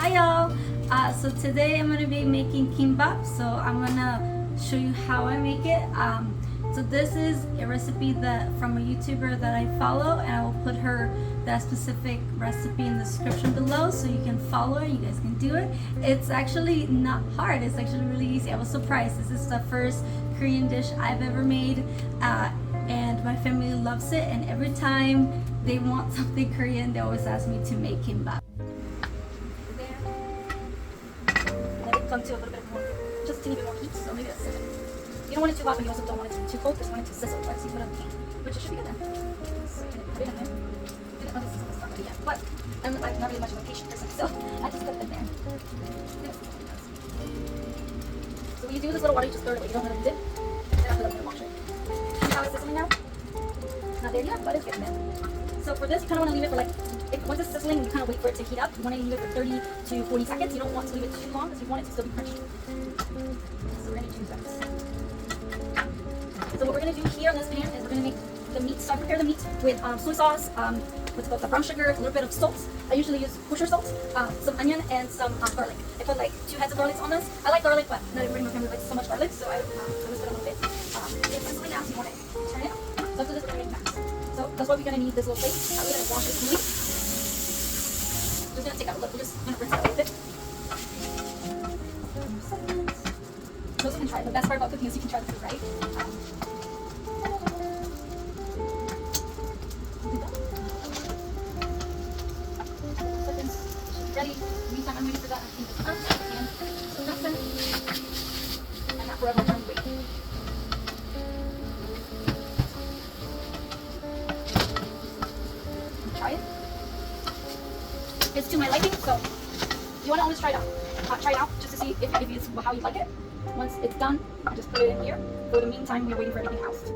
Hi y'all! So today I'm going to be making gimbap. So I'm going to show you how I make it. So this is a recipe that from a YouTuber that I follow, and I will put that specific recipe in the description below so you can follow it, you guys can do it. It's actually not hard, it's actually really easy. I was surprised. This is the first Korean dish I've ever made, and my family loves it, and every time they want something Korean they always ask me to make gimbap. Let it come to a little bit more, just a teeny bit more heat, so maybe that's 7. You don't want it too hot, but you also don't want it to be too cold, because you want it to sizzle. Let's see what I'm thinking, which it should be good then. So put it in there. Not this is not ready yet, but I'm like not really much of a patient person, so I just put it in there. So when you do this little water, you just throw it away. You don't let it dip. Then after that, I'm gonna wash it. See how it's sizzling now? Not there yet, but it's getting there. So for this, you kind of want to leave it for like, once it's sizzling, you kind of wait for it to heat up. You want to leave it for 30 to 40 seconds. You don't want to leave it too long because you want it to still be crunchy. So we're going to do that. So what we're going to do here on this pan is we're going to make the meat. So I prepare the meat with soy sauce, what's called the brown sugar, a little bit of salt. I usually use kosher salt, some onion, and some garlic. I put like 2 heads of garlic on this. I like garlic, but not everybody in my family likes so much garlic, so I just put a little bit. It's sizzling now, so you want to turn it up. So after this, we're going to make that. So that's why we're going to need this little plate. We're going to wash it smoothly. Just going to take out a little, we're just going to rinse it out a bit. You also can try it. The best part about cooking is you can try the food, right? Ready. Meantime, I'm waiting for that. I think it's up and so that's it. And not forever trying to wait. Try it. It's to my liking, so you want to always try it out just to see if it's how you like it. Once it's done, I just put it in here. For the meantime, we're waiting for everything else.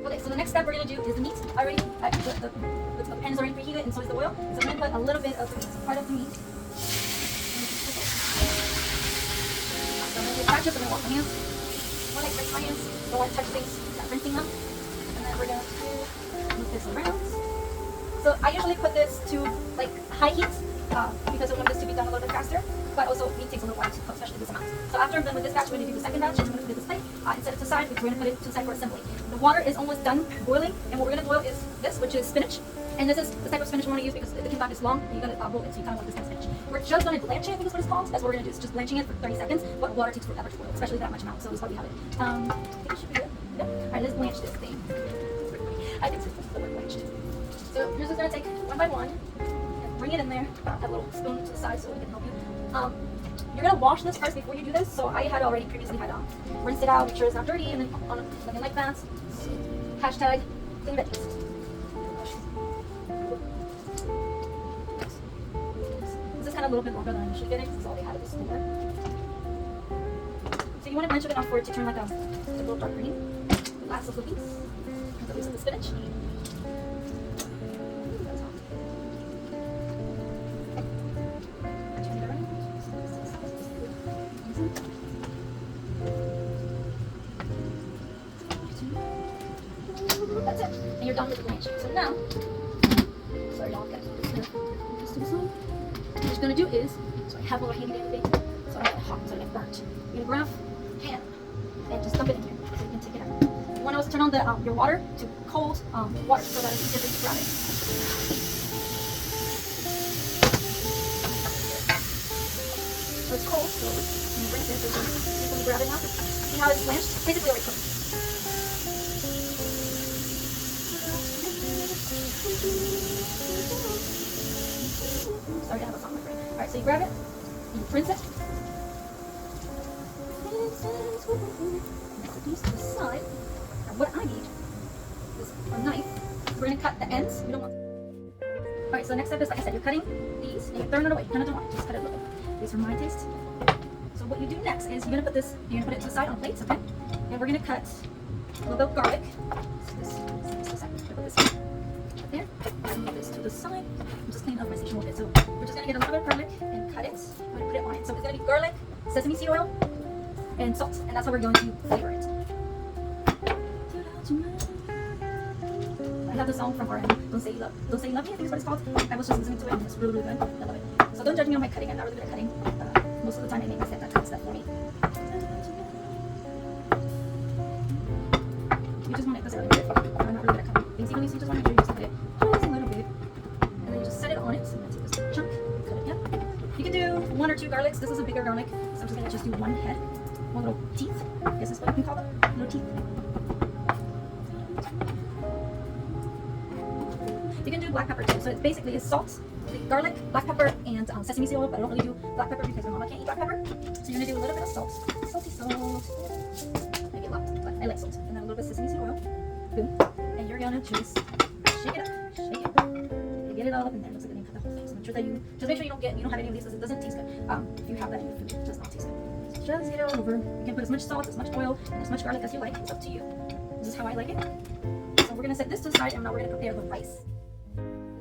Okay, so the next step we're going to do is the meat. The pan is already preheated, and so is the oil. So I'm going to put a little bit of the meat, part of the meat. So I'm going to get back just so I'm going to wash my hands. When I rinse my hands, don't want to touch things, not rinsing them. And then we're going to move this around. So I usually put this to like high heat because I want this to be done a little bit faster. But also meat takes a little while to cook, especially this amount. So after I'm done with this batch, we're going to do the second batch. I'm going to put it this plate and set it to the side. We're going to put it to the side for assembly. The water is almost done boiling, and what we're going to boil is this, which is spinach. And this is the type of spinach we want to use because the kimbap is long. You're going to boil it, so you kind of want this kind of spinach. We're just going to blanch it, I think is what it's called. That's what we're going to do. Is just blanching it for 30 seconds. But water takes forever to boil, especially that much amount. So this is why we have it. I think it should be good. Yep. All right, let's blanch this thing. I think so. We're blanched. So you're just going to take one by one and bring it in there. Have a little spoon to the side so we can help you. You're going to wash this first before you do this. So I had already previously had rinsed it out, make sure it's not dirty, and then on looking like that. So, hashtag clean veggies. This is kind of a little bit longer than I usually get it. This is all they had at the store. So you want to blanch it enough for it to turn like a little dark green. The last little piece. So this is the spinach. That's it. And you're done with the blanch. So now, sorry y'all, get this to the side. What you're going to do is, so I have a little handy dandy thing, so I don't get hot, so I get burnt. You're going to grab pan and just dump it in here so you can take it out. You want to also turn on your water to cold water so that it's easier for you to grab it. So it's cold, so you rinse it, so you can grab it now. See how it's blanched? Basically already cooked. Sorry to have a song, my friend. Alright, so you grab it, you rinse it. Put these to the side. Now what I need is a knife. We're going to cut the ends. We don't want. Alright, so the next step is, like I said, you're cutting these and you're throwing it away. You kind of don't want it, just cut it a little bit. These are my taste. So what you do next is you're going to put this, you're going to put it to the side on plates, okay? And we're going to cut a little bit of garlic. So this to the side. Put this right there. And move this to the side. I'm just cleaning up my station a little bit. So we're just going to get a little bit of garlic and cut it. I'm going to put it on it. So it's going to be garlic, sesame seed oil, and salt. And that's how we're going to flavor it. I have the song from RM, Don't Say You Love Me, I think is what it's called. I was just listening to it and it's really, really good. I love it. So don't judge judge me on my cutting. I'm not really good at cutting. Most of the time, I make my stepdad cut stuff for me. You just want it this a little bit. I'm not really good at cutting things evenly, so you just want to make sure you just cut it just a little bit. And then you just set it on it. So I'm going to take this chunk, cut it in. You can do 1 or 2 garlics. This is a bigger garlic, so I'm just going to do 1 head. 1 little teeth. I guess that's what you can call them. Little teeth. You can do black pepper too. So it's basically salt, garlic, black pepper, and sesame seed oil. But I don't really do black pepper because my mama can't eat black pepper. So you're gonna do a little bit of salt, salty salt, maybe a lot, but I like salt, and then a little bit of sesame seed oil. Boom, and you're gonna just shake it up, shake it. And get it all up in there. It looks like I'm gonna cut the whole thing. So make sure that you don't have any of these because it doesn't taste good. If you have that in your food, it does not taste good. So just get it all over. You can put as much salt, as much oil, and as much garlic as you like. It's up to you. This is how I like it. So we're gonna set this to the side, and now we're gonna prepare the rice.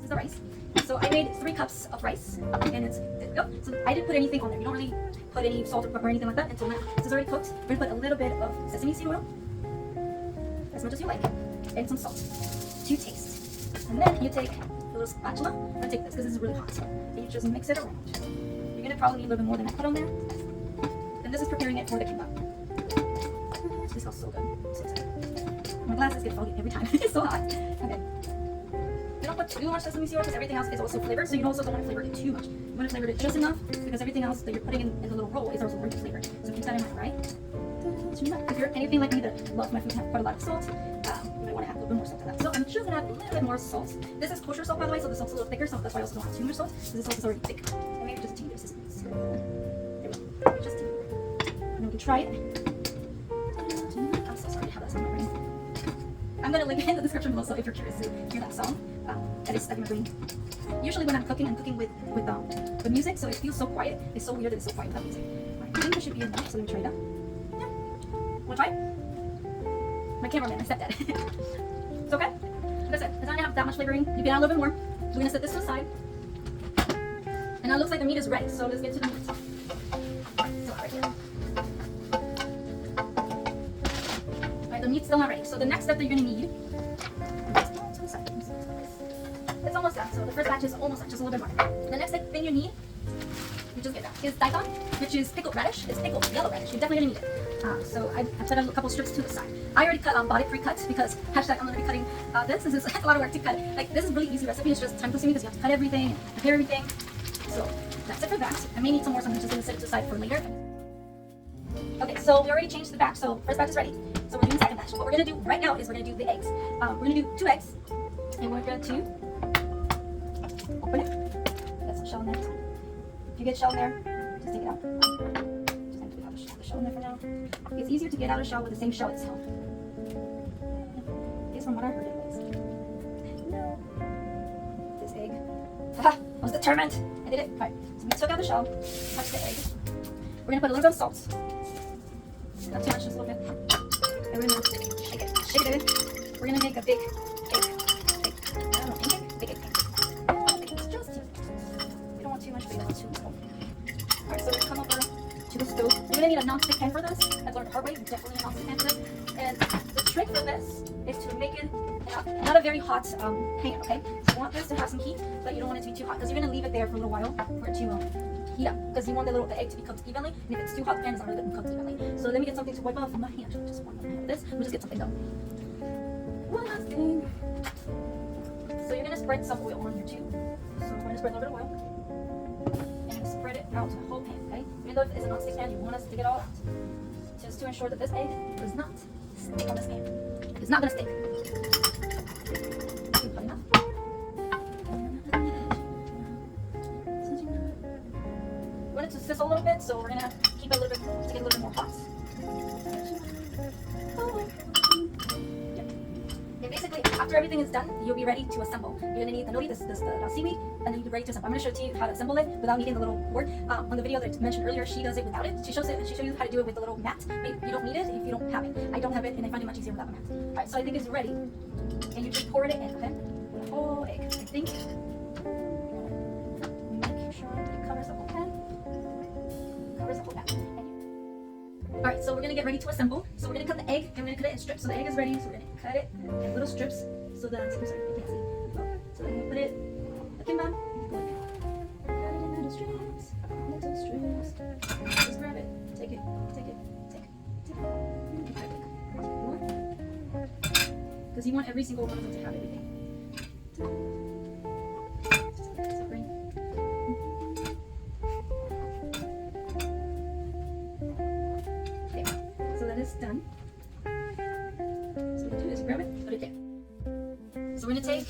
The rice. So I made 3 cups of rice, and it's so I didn't put anything on there. You don't really put any salt or pepper or anything like that until now. This is already cooked. We're gonna put a little bit of sesame seed oil, as much as you like, and some salt to taste. And then you take a little spatula. I'm gonna take this because this is really hot, and you just mix it around. You're gonna probably need a little bit more than I put on there. And this is preparing it for the kimbap. This smells so good. So excited. My glasses get foggy every time. It's so hot. Okay. Don't put too much sesame seed oil because everything else is also flavored, so you also don't want to flavor it too much. You want to flavor it just enough because everything else that you're putting in the little roll is also going to flavor. So keep that in mind, right? If you're anything like me that loves my food to have quite a lot of salt, you might want to add a little bit more salt to that. So I'm just going to add a little bit more salt. This is kosher salt, by the way, so the salt's a little thicker, so that's why I also don't add too much salt, because the salt is already thick. And maybe just a teeny bit of sesame seed oil. There we go. Just a teeny bit. And we can try it. I'm so sorry to have that song in my brain. I'm going to link it in the description below, so if you're curious to hear that song, that is stuck in my brain. Usually when I'm cooking with music, so it feels so quiet. It's so weird that it's so quiet without music. I think this should be enough, so let me try it out. Yeah. Want to try it? My cameraman, my stepdad. It's okay? Like I said, it's not going to have that much flavoring. You can add a little bit more. We're going to set this to the side. And now it looks like the meat is ready, so let's get to the meat. Right here. Alright, the meat's still not ready. So the next step that you're going to need, it's almost done. So the first batch is almost done, just a little bit more. The next thing you need, you just get that, is daikon, which is pickled radish. It's pickled yellow radish. You're definitely going to need it. So I put a couple strips to the side. I already bought it pre-cut because hashtag I'm going to be cutting this. This is a lot of work to cut. Like, this is a really easy recipe. It's just time consuming because you have to cut everything and prepare everything. So that's it for that. I may need some more, so I'm just going to set it to the side for later. Okay, so we already changed the batch. So first batch is ready. So we're doing second batch. What we're going to do right now is we're going to do the eggs. We're going to do 2 eggs. And we're going to open it. Get some shell in there. If you get shell in there, just take it out. Just going to have the shell in there for now. It's easier to get out a shell with the same shell itself. At least from what I heard anyways. No. This egg. Haha! I was determined. I did it. Alright, so we took out the shell, touched the egg. We're going to put a little bit of salt. Not too much, just a little bit. And we're going to shake it in. We're going to make a big egg. I don't know, pancake? Big egg pancake. It's just you don't want too much, but you don't want too little. Alright, so we're going to come over to the stove. You're going to need a non-stick pan for this. I've learned the hard way. You definitely need a non-stick pan for this. And the trick for this is to make it not a very hot pan, okay? So you want this to have some heat, but you don't want it to be too hot because you're going to leave it there for a little while for it to heat up, because you want the egg to be cooked evenly, and if it's too hot, the pan is not really going to be cooked evenly. So let me get something to wipe off my hand. Just one more of this. We'll just get something done. One last thing. So you're going to spread some oil on here too. So we're going to spread a little bit of oil. And you're going to spread it out to the whole pan, okay? Even though it's a non-stick pan, you want us to get it all out. Just to ensure that this egg does not stick on this pan. It's not going to stick. Enough. We want it to sizzle a little bit, so we're going to keep it a little bit to get a little bit more hot. And basically, after everything is done, you'll be ready to assemble. You're going to need the nori, the seaweed, and then you'll be ready to assemble. I'm going to show to you how to assemble it without needing the little board. On the video that I mentioned earlier, she does it without it. She shows you how to do it with the little mat. You don't need it if you don't have it. I don't have it, and I find it much easier without a mat. Alright, so I think it's ready. And you just pour it in, okay? With a whole egg. I think. Make sure it covers the whole pan. Covers the whole pan. Alright, so we're going to get ready to assemble. So we're going to cut the egg, and we're going to cut it in strips. So the egg is ready, so we're going to cut it in little strips so that, I'm sorry, you can't see. So then we put it, the kimbap, cut it into strips. strips, little strips. Just grab it, take it, take it, take it, take it. More. Because you want every single one of them to have everything. Okay, so that is done. So what we do is grab it, put it there. So we're going to take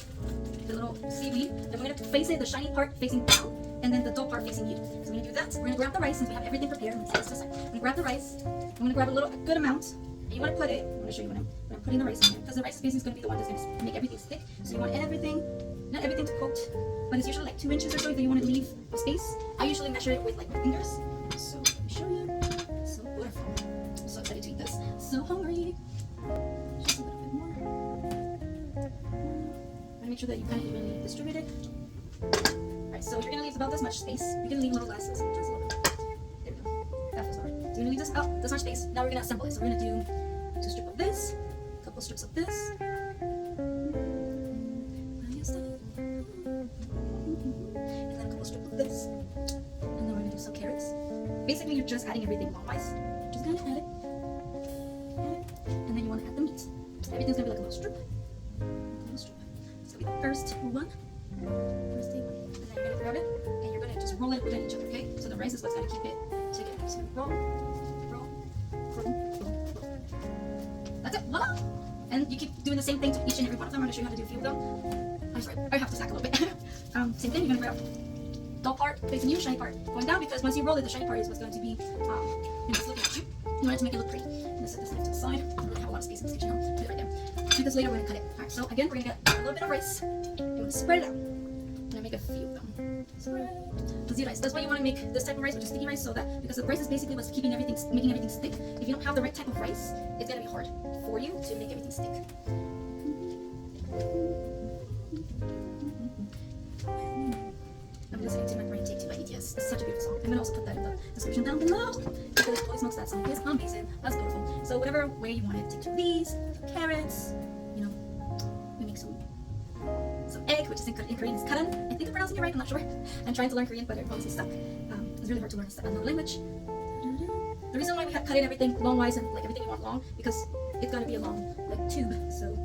the little seaweed, and we're going to face it, the shiny part facing down, and then the dull part facing you. So we're going to do that. We're going to grab the rice since we have everything prepared. We're going to grab the rice. I'm going to grab a good amount. And you want to put it, I'm going to show you when I'm putting the rice in there, because the rice is basically going to be the one that's going to make everything stick. So you want everything, not everything to coat, but it's usually like 2 inches or so that you want to leave space. I usually measure it with like my fingers. So let me show you. So beautiful. I'm so excited to eat this. So hungry. Just a little bit more. Make sure that you kind of evenly distribute it. Alright, so you're going to leave about this much space. You can leave little glasses, just a little bit. There we go. That feels better. So you're going to leave this much space. Now we're going to assemble it. So we're going to do 2 strips of this, a couple strips of this. And then a couple strips of this. And then we're going to do some carrots. Basically, you're just adding everything longwise. Just going to add it. And then you want to add the meat. Everything's going to be like a little strip. First one, first table, and then you're gonna grab it and you're gonna just roll it within each other, okay? So the rice is what's gonna keep it together. So roll, roll, roll, roll. That's it, voila! And you keep doing the same thing to each and every one of them. I'm gonna show you how to do a few of them. I'm sorry, I have to stack a little bit. Same thing, you're gonna grab dull part facing you, shiny part going down, because once you roll it, the shiny part is what's going to be, it's looking at you. You want it to make it look pretty. I'm gonna set this knife to the side. I don't really have a lot of space in this kitchen now. Put it right there. Because later we're gonna cut it. Alright, so again, we're gonna get a little bit of rice. You want to spread it out. I'm gonna make a few of them. Spread. The rice. That's why you want to make this type of rice, which is sticky rice, so that because the rice is basically what's keeping everything, making everything stick. If you don't have the right type of rice, it's gonna be hard for you to make everything stick. I'm listening to my brain take to by BTS. It's such a beautiful song. I'm gonna also put that in the description down below because Holy Smokes, that song is amazing. That's beautiful. So whatever way you want it, take 2 of these, some carrots. You know, we make some egg, which is in Korean is karan. I think I'm pronouncing it right. I'm not sure. I'm trying to learn Korean, but it obviously stuck. It's really hard to learn another language. The reason why we have cut in everything long wise and like everything you want long because it's gonna be a long like tube. So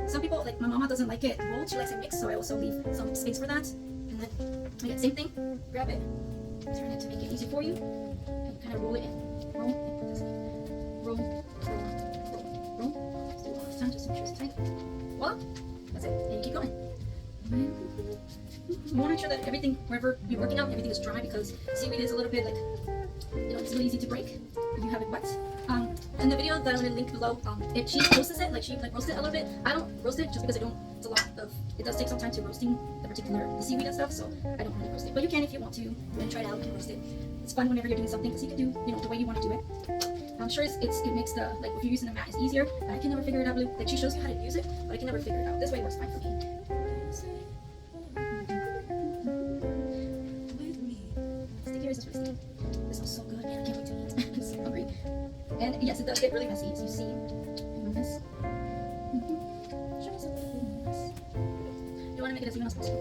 some people, like my mama, doesn't like it rolled. She likes it mixed, so I also leave some space for that. And then again, same thing. Grab it, turn it to make it easy for you, and kind of roll it in. Roll, and put this in. Roll, roll, roll, roll. Let's do it one last time, just to make sure it's tight. Voila, that's it. And you keep going. You want to make sure that everything, wherever you're working out, everything is dry because seaweed is a little bit like, it's really easy to break if you have it wet. In the video that I'm going to link below, she roasts it, she roasts it a little bit. I don't roast it just because it's a lot of, it does take some time to roasting the seaweed and stuff, so I don't really roast it. But you can if you want to, and try it out, you can roast it. It's fun whenever you're doing something because you can do, the way you want to do it. I'm sure it makes the, like if you're using the mat, it's easier. I can never figure it out. Like she shows you how to use it, but I can never figure it out. This way works fine for me. Sticky rice is really sticky. This smells so good, man. I can't wait to eat. I'm so hungry. And yes, it does get really messy, as you see. Mess. You want to make it as even as possible.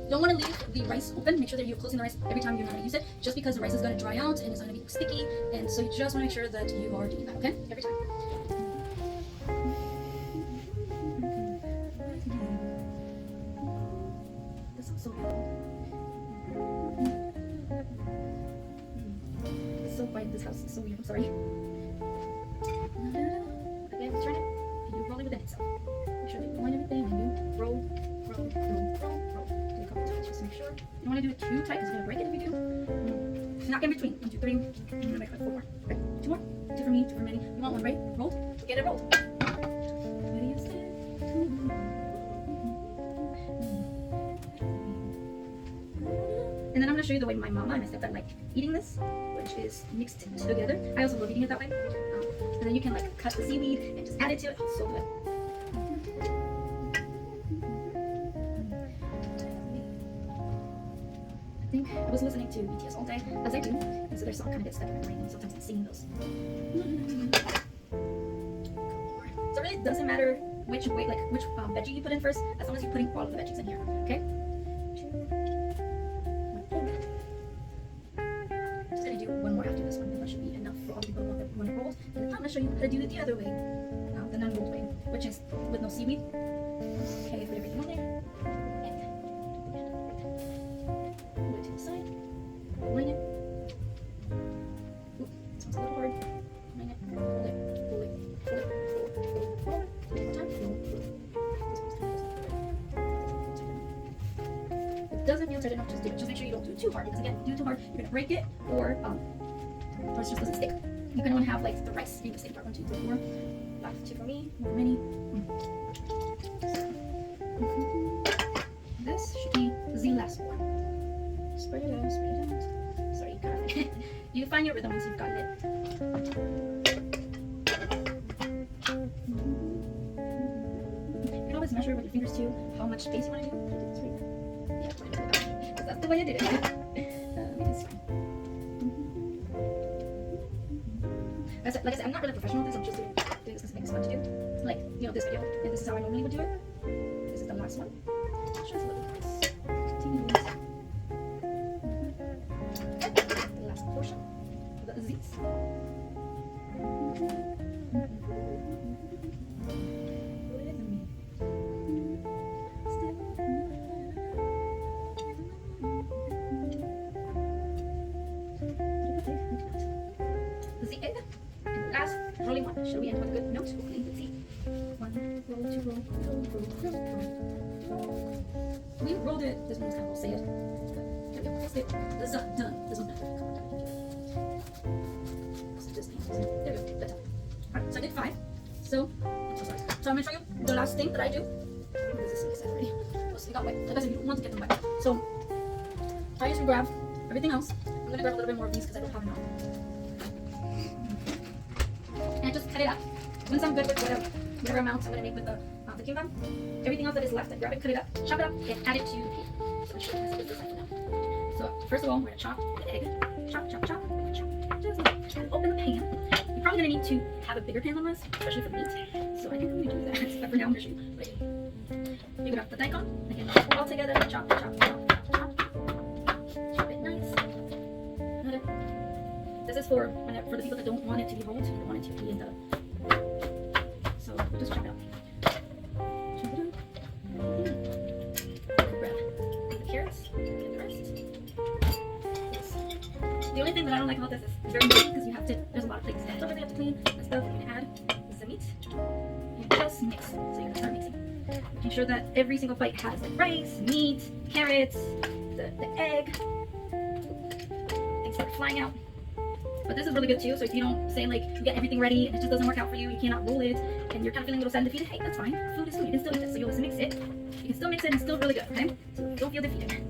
You don't want to leave the rice open. Make sure that you're closing the rice every time you're going to use it, just because the rice is going to dry out and it's going to be sticky. And so you just want to make sure that you are doing that, okay? Every time. This looks so beautiful. It's so quiet. This house is so weird. I'm sorry. Again, turn it and you roll it within itself. Make sure that you join everything and you roll, roll, roll, roll, roll. Do a couple times just to make sure. You don't want to do it too tight because it's going to break it if you do. Knock in between. 1, 2, 3. I'm going to make like 4 more. Okay. 2 more. 2 for me, 2 for Manny. You want one, right? Rolled. Get it rolled. And then I'm going to show you the way my mama and my stepdad like eating this, which is mixed together. I also love eating it that way. And then you can like cut the seaweed and just add it to it. Oh, so good. I think I was listening to BTS all day, as I do, and so their song kind of gets stuck in my brain, and sometimes I'm singing those. So it really doesn't matter which way, which veggie you put in first, as long as you're putting all of the veggies in here, okay? show you how to do it the other way, the non-rolled way, which is with no seaweed. Okay, put everything on there. And move it to the side. Line it. Oop, this one's a little hard. Line it. Pull it. Pull it. Pull it. Pull it. Pull it. One more time. Pull it. If it doesn't feel tight enough, just do it. Just make sure you don't do it too hard, because again, if you do it too hard, you're gonna break it, or it just doesn't stick. You can only have like the rice being the same part. 1, 2, 3, 4. 5, 2 for me. More many. This should be the last one. Spread it out. Spread it out. Sorry, you got it. You find your rhythm once you've got it. You can always measure with your fingers too how much space you want to do. Yeah, that's the way I did it. It's fine. Like I said, I'm not really professional with this. I'm just doing this because I think it's fun to do. Like, you know, this video, and this is how I normally would do it. This is the last one. Just a little bit. Continue this. The last portion. The Z's. The egg. Last rolling one. Shall we end with a good note? Hopefully, let's see. 1, roll, 2, roll, roll. We rolled it. This one's kind of say it. There we go. Say it. This is done. This one's done. Come on, done. There we go. That's all. Alright, so I did 5. So I'm gonna show you the last thing that I do. This is so already. So you got wet. Like I said, you don't want to get them wet. So I usually grab everything else. I'm gonna grab a little bit more of these because I don't have enough. And just cut it up. Once I'm good with whatever amounts I'm going to make with the gimbap, everything else that is left, I grab it, cut it up, chop it up, and add it to the pan. So I'm showing this this now. So first of all, we're going to chop the egg. Chop, chop, chop, chop. Just and open the pan. You're probably going to need to have a bigger pan than this, especially for meat. So I think I'm going to do that. But for now, I'm going to show you. You grab the daikon, again, all together, chop, chop, chop, chop, chop. Chop it nice. Another. This is for the people that don't want it to be rolled, don't want it to be in the. So we'll just chop it up. Chop it up. Grab the carrots. Get the rest. Yes. The only thing that I don't like about this is it's very messy because you have to. There's a lot of plates and stuff that you have to clean and stuff. We're gonna add the meat. You just mix. So you're gonna start mixing. Making sure that every single bite has like rice, meat, carrots, the egg. Things start flying out. But this is really good too, so if you don't say like you get everything ready and it just doesn't work out for you, you cannot roll it, and you're kind of feeling a little sad and defeated, hey, that's fine. Food is food, you can still eat this. So you'll just mix it. You can still mix it and it's still really good, okay? So don't feel defeated.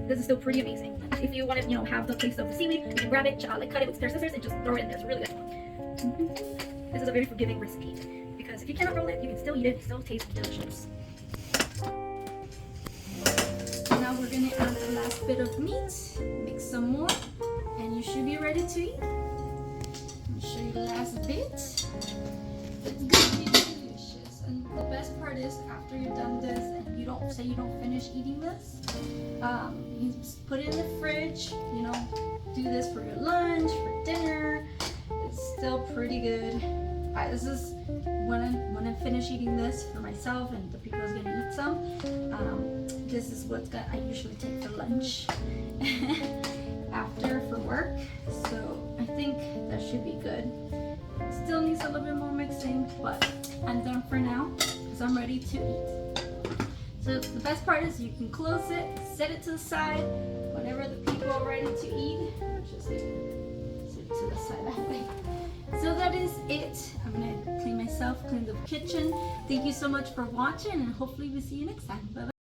This is still pretty amazing. If you want to, have the taste of the seaweed, you can grab it, like cut it with a pair of scissors and just throw it in there. It's really good. This is a very forgiving recipe, because if you cannot roll it, you can still eat it, it still tastes delicious. Now we're gonna add the last bit of meat, mix some more, and you should be ready to eat. I'll show you the last bit. It's gonna be delicious. And the best part is, after you've done this and you don't finish eating this, you just put it in the fridge, do this for your lunch, for dinner. It's still pretty good. This is when I finish eating this for myself and the people who's gonna eat some. This is what I usually take for lunch after for work. So I think that should be good. Still needs a little bit more mixing, but I'm done for now because I'm ready to eat. So the best part is you can close it, set it to the side. Whenever the people are ready to eat, just set it to the side that way. So that is it. I'm gonna clean myself, clean the kitchen. Thank you so much for watching, and hopefully we see you next time. Bye bye.